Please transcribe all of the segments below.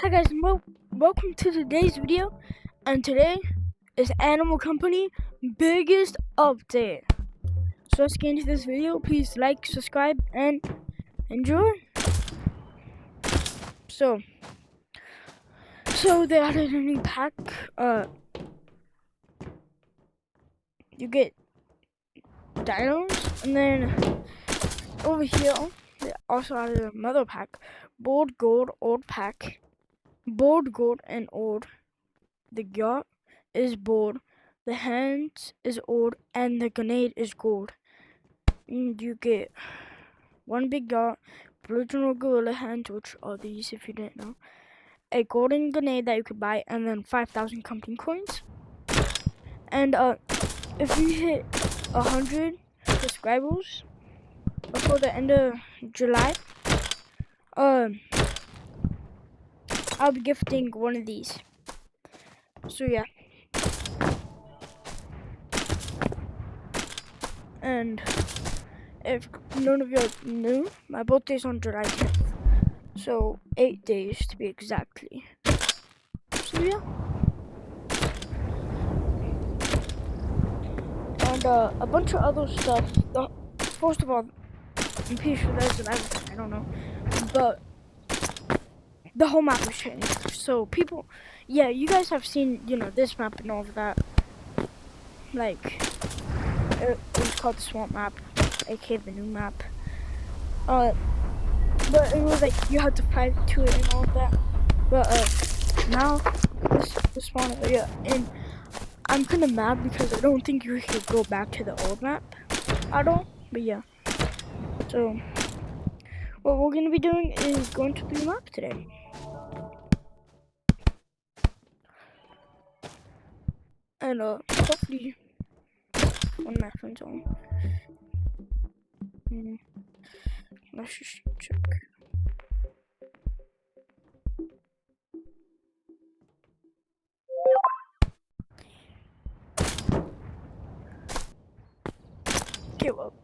Hi guys, and welcome to today's video, and today is Animal Company biggest update. So let's get into this video. Please like, subscribe, and enjoy. So they added a new pack. You get dinos, and then over here they also added another pack: bold, gold, old pack. Bold, gold, and old. The yacht is bold, the hands is old, and the grenade is gold. And you get one big yacht, original gorilla hands, which are these if you didn't know, a golden grenade that you could buy, and then 5,000 company coins. And if you hit 100 subscribers before the end of July, I'll be gifting one of these. So yeah. And if none of you knew, my birthday's on July 10th. So 8 days to be exactly. So yeah. And a bunch of other stuff. First of all, I'm pretty sure there's an everything, I don't know. But the whole map has changed. So people, yeah, you guys have seen, this map and all of that. Like, it was called the swamp map, aka the new map. But it was like you had to fight to it and all of that. But now this spawn area, and I'm kind of mad because I don't think you could go back to the old map at all. But yeah, so what we're gonna be doing is going to the map today. And hopefully one of my friends on. Let's just check. Okay, well,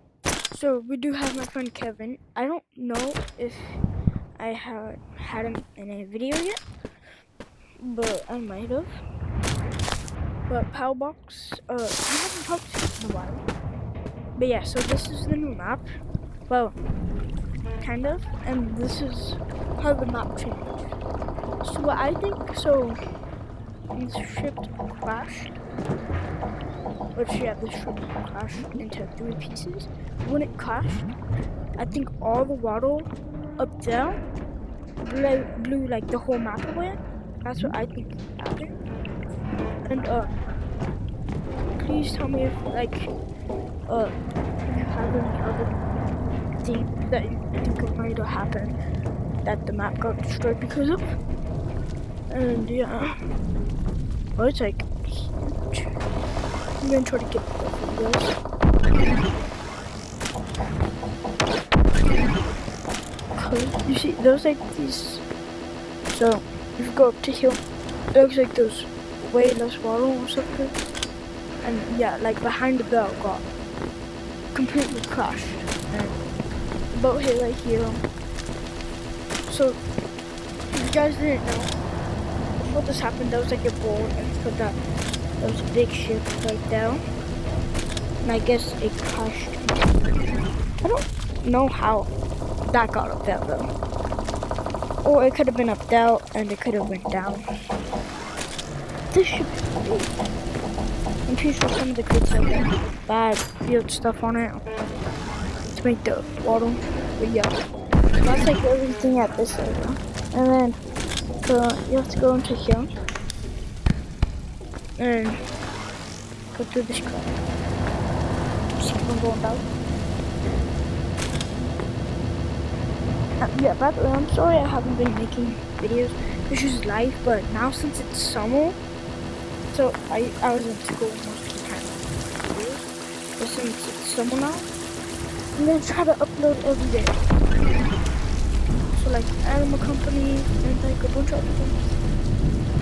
so we do have my friend Kevin. I don't know if I have had him in a video yet, but I might have. But Palbox, we haven't talked to him in a while. But yeah, so this is the new map. Well, kind of. And this is how the map changed. So what I think, this ship crashed. Which, yeah, this ship crashed into 3 pieces. When it crashed, I think all the water up there blew like the whole map away. That's what I think happened. And please tell me if you have any other things that you think might have happened that the map got destroyed because of. And yeah, well, it's like huge. I'm gonna try to get the videos. You see, there's like these. So if you go up to here, it looks like there's way less water or something. And yeah, like behind the bell got completely crashed. And the boat hit right here. So if you guys didn't know, before this happened, there was like a board, and for that there was a big ship right there. And I guess it crashed. I don't know how that got up there though. Or it could have been up there and it could have went down. This ship is big. I'm pretty sure some of the kids have bad build stuff on it to make the water. But yeah, that's like everything at this area. And then you have to go into here and go through this crap. Just keep on going down. Yeah, by the way, I'm sorry I haven't been making videos. This is live, but now since it's summer, so I was in school most of the time. But since it's summer now, I'm gonna try to upload every day. So like Animal Company and like a bunch of other things.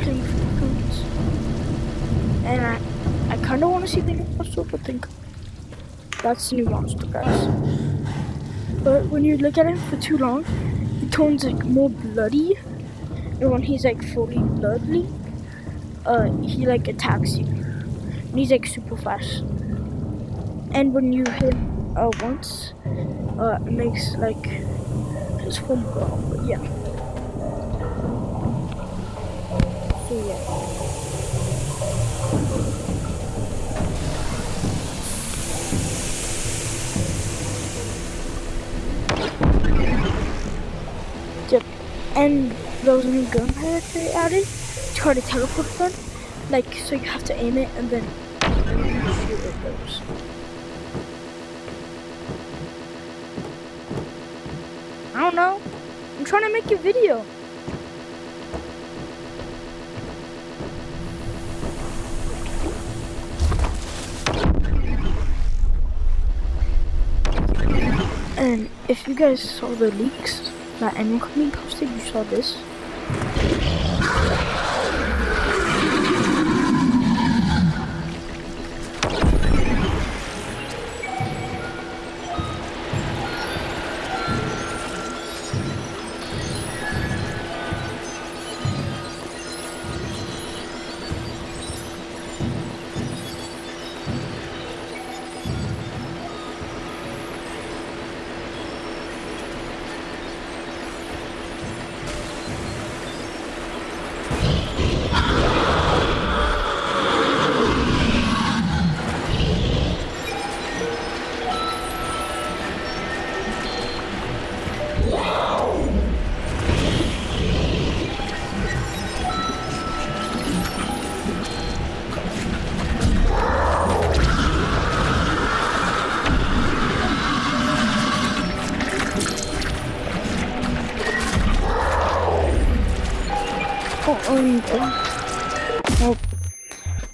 Playing with friends. And I kinda wanna see the new monster, but think that's the new monster, guys. But when you look at it for too long, it turns like more bloody when he's like fully bloodly, he like attacks you. And he's like super fast. And when you hit him once, it makes like his foam grow. But yeah. So yeah. Yep. And there was a new gun that they added. It's called a teleport gun. Like, so you have to aim it and then shoot it goes. I don't know. I'm trying to make a video. And if you guys saw the leaks that Animal Company posted, you saw this.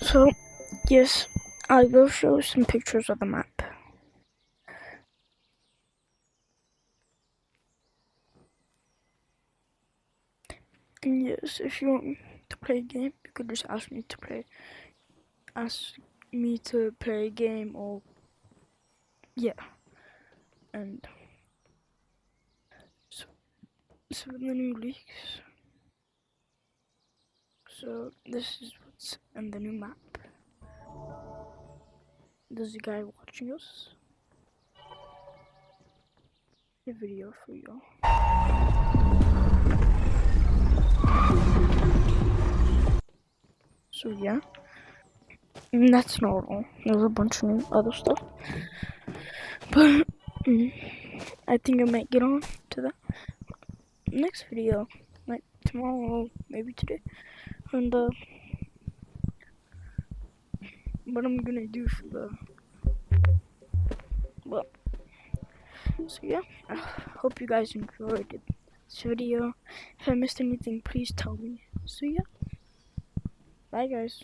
So, yes, I will show some pictures of the map. And yes, if you want to play a game, you could just ask me to play a game, or yeah. And so the new leaks. So this is what's in the new map. There's a guy watching us. A video for y'all. So yeah, and that's not all. There's a bunch of new other stuff, but I think I might get on to that next video, like tomorrow, maybe today. And what I'm gonna do for the so yeah, I hope you guys enjoyed this video. If I missed anything, please tell me. So yeah, bye guys.